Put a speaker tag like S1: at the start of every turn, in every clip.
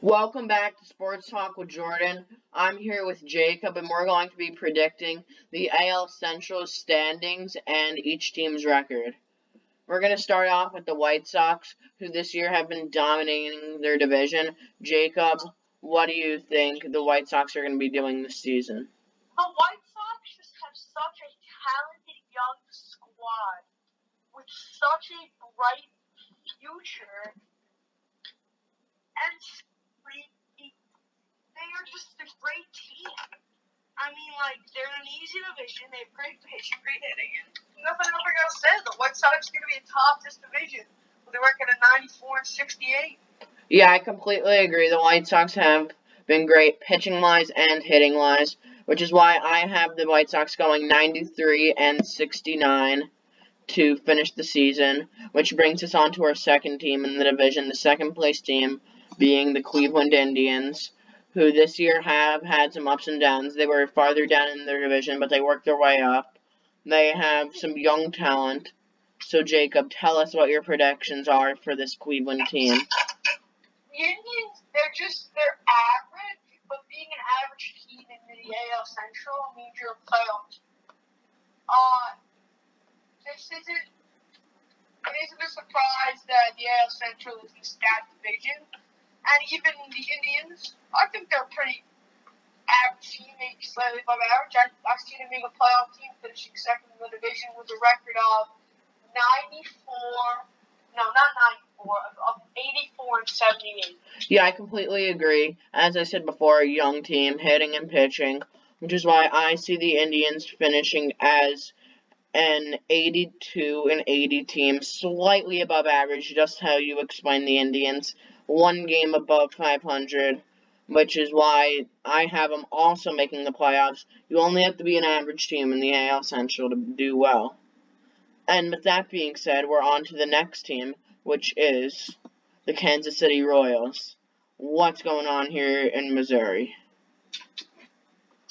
S1: Welcome back to Sports Talk with Jordan. I'm here with Jacob, and we're going to be predicting the AL Central standings and each team's record. We're going to start off with the White Sox, who this year have been dominating their division. Jacob, what do you think the White Sox are going to be doing this season?
S2: The White Sox just have such a talented young squad with such a bright future, and they are just a great team. I mean, they're in an easy division. They have great pitching, great hitting, and nothing else I gotta say. The White Sox are going to be atop this division with a record of 94-68.
S1: Yeah, I completely agree. The White Sox have been great pitching-wise and hitting-wise, which is why I have the White Sox going 93-69 to finish the season, which brings us on to our second team in the division, the second-place team being the Cleveland Indians, who this year have had some ups and downs. They were farther down in their division, but they worked their way up. They have some young talent. So, Jacob, tell us what your predictions are for this Cleveland team.
S2: The Indians, they're average, but being an average team in the AL Central means you're a playoff. It isn't a surprise that the AL Central is the stacked division, and even the Indians, I think they're a pretty average team, maybe slightly above average. I've seen them make a playoff team, finishing second in the division with a record of 84-78.
S1: Yeah, I completely agree. As I said before, a young team, hitting and pitching, which is why I see the Indians finishing as an 82-80 team, slightly above average, just how you explain the Indians. One game above 500, which is why I have them also making the playoffs. You only have to be an average team in the AL Central to do well. And with that being said, we're on to the next team, which is the Kansas City Royals. What's going on here in Missouri?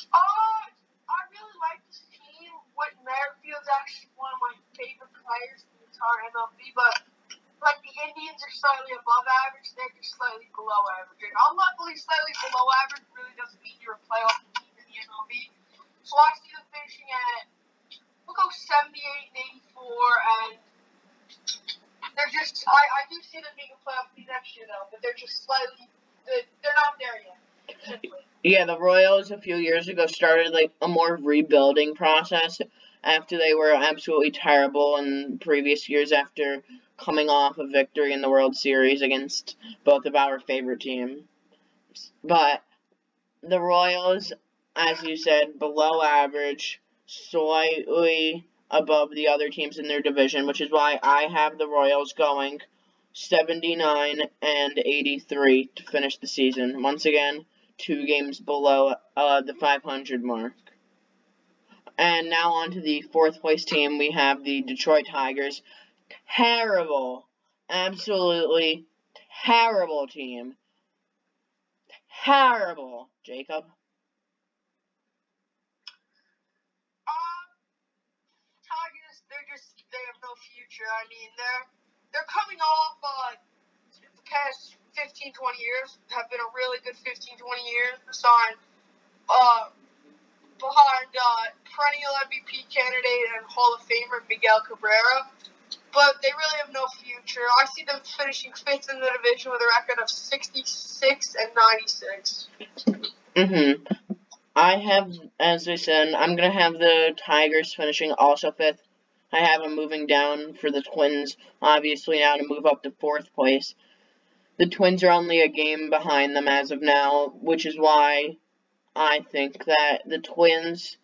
S2: I really like this team. Whit Merrifield's actually one of my favorite players in the entire MLB, but the Indians are slightly above average, they're just slightly below average. And unluckily, slightly below average really doesn't mean you're a playoff team in the MLB. So I see them finishing at, we'll go 78-84, and they're just, I do see them being a playoff team next year, though, but they're just slightly, they're not there yet. Simply.
S1: Yeah, the Royals a few years ago started a more rebuilding process after they were absolutely terrible in previous years after coming off a victory in the World Series against both of our favorite teams. But the Royals, as you said, below average, slightly above the other teams in their division, which is why I have the Royals going 79-83 to finish the season. Once again, 2 games below the 500 mark. And now on to the 4th place team, we have the Detroit Tigers. Terrible, absolutely terrible team. Terrible, Jacob.
S2: Tigers, they have no future. I mean, they're coming off the past 15-20 years have been a really good 15-20 years behind perennial MVP candidate and Hall of Famer Miguel Cabrera, but they really have no future. I see them finishing 5th in the division with a record of 66-96.
S1: I have, as I said, I'm going to have the Tigers finishing also 5th. I have them moving down for the Twins, obviously now to move up to 4th place. The Twins are only a game behind them as of now, which is why I think that the Twins,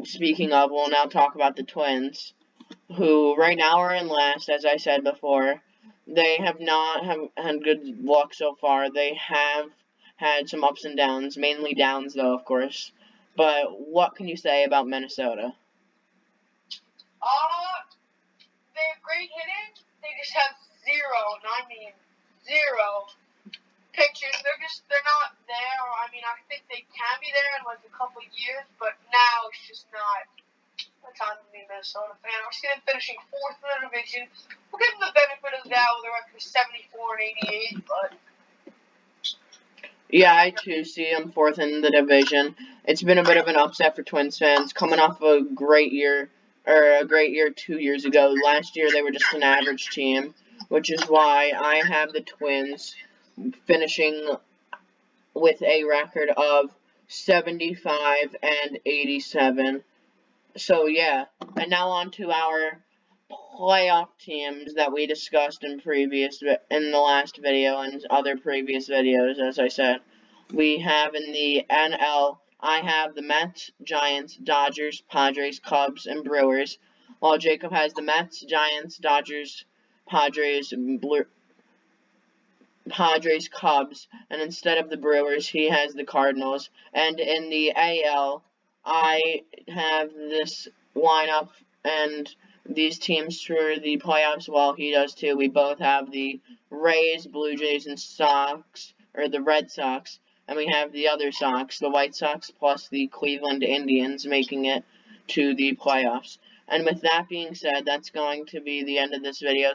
S1: speaking of, we'll now talk about the Twins, who right now are in last, as I said before. They have not had good luck so far. They have had some ups and downs, mainly downs though, of course. But what can you say about Minnesota?
S2: They have great hitting. They just have zero pitchers. They're not there. I mean, I think they can be there in a couple of years, but now it's just not the time to be a Minnesota fan. I see them finishing 4th in the division. We'll give them the benefit of the doubt with a record of 74-88, but
S1: Yeah, I too see them fourth in the division. It's been a bit of an upset for Twins fans, coming off a great year, or a great year 2 years ago. Last year they were just an average team, which is why I have the Twins finishing with a record of 75 and 87. So yeah, and now on to our playoff teams that we discussed in the last video and other previous videos. As I said, we have in the NL, I have the Mets, Giants, Dodgers, Padres, Cubs, and Brewers, while Jacob has the Mets, Giants, Dodgers, Padres, Padres, Cubs, and instead of the Brewers, he has the Cardinals. And in the AL, I have this lineup and these teams for the playoffs, while he does too. We both have the Rays, Blue Jays, and the Red Sox, and we have the other Sox, the White Sox, plus the Cleveland Indians, making it to the playoffs. And with that being said, that's going to be the end of this video.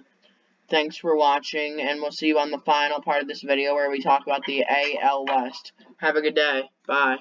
S1: Thanks for watching, and we'll see you on the final part of this video where we talk about the AL West. Have a good day. Bye.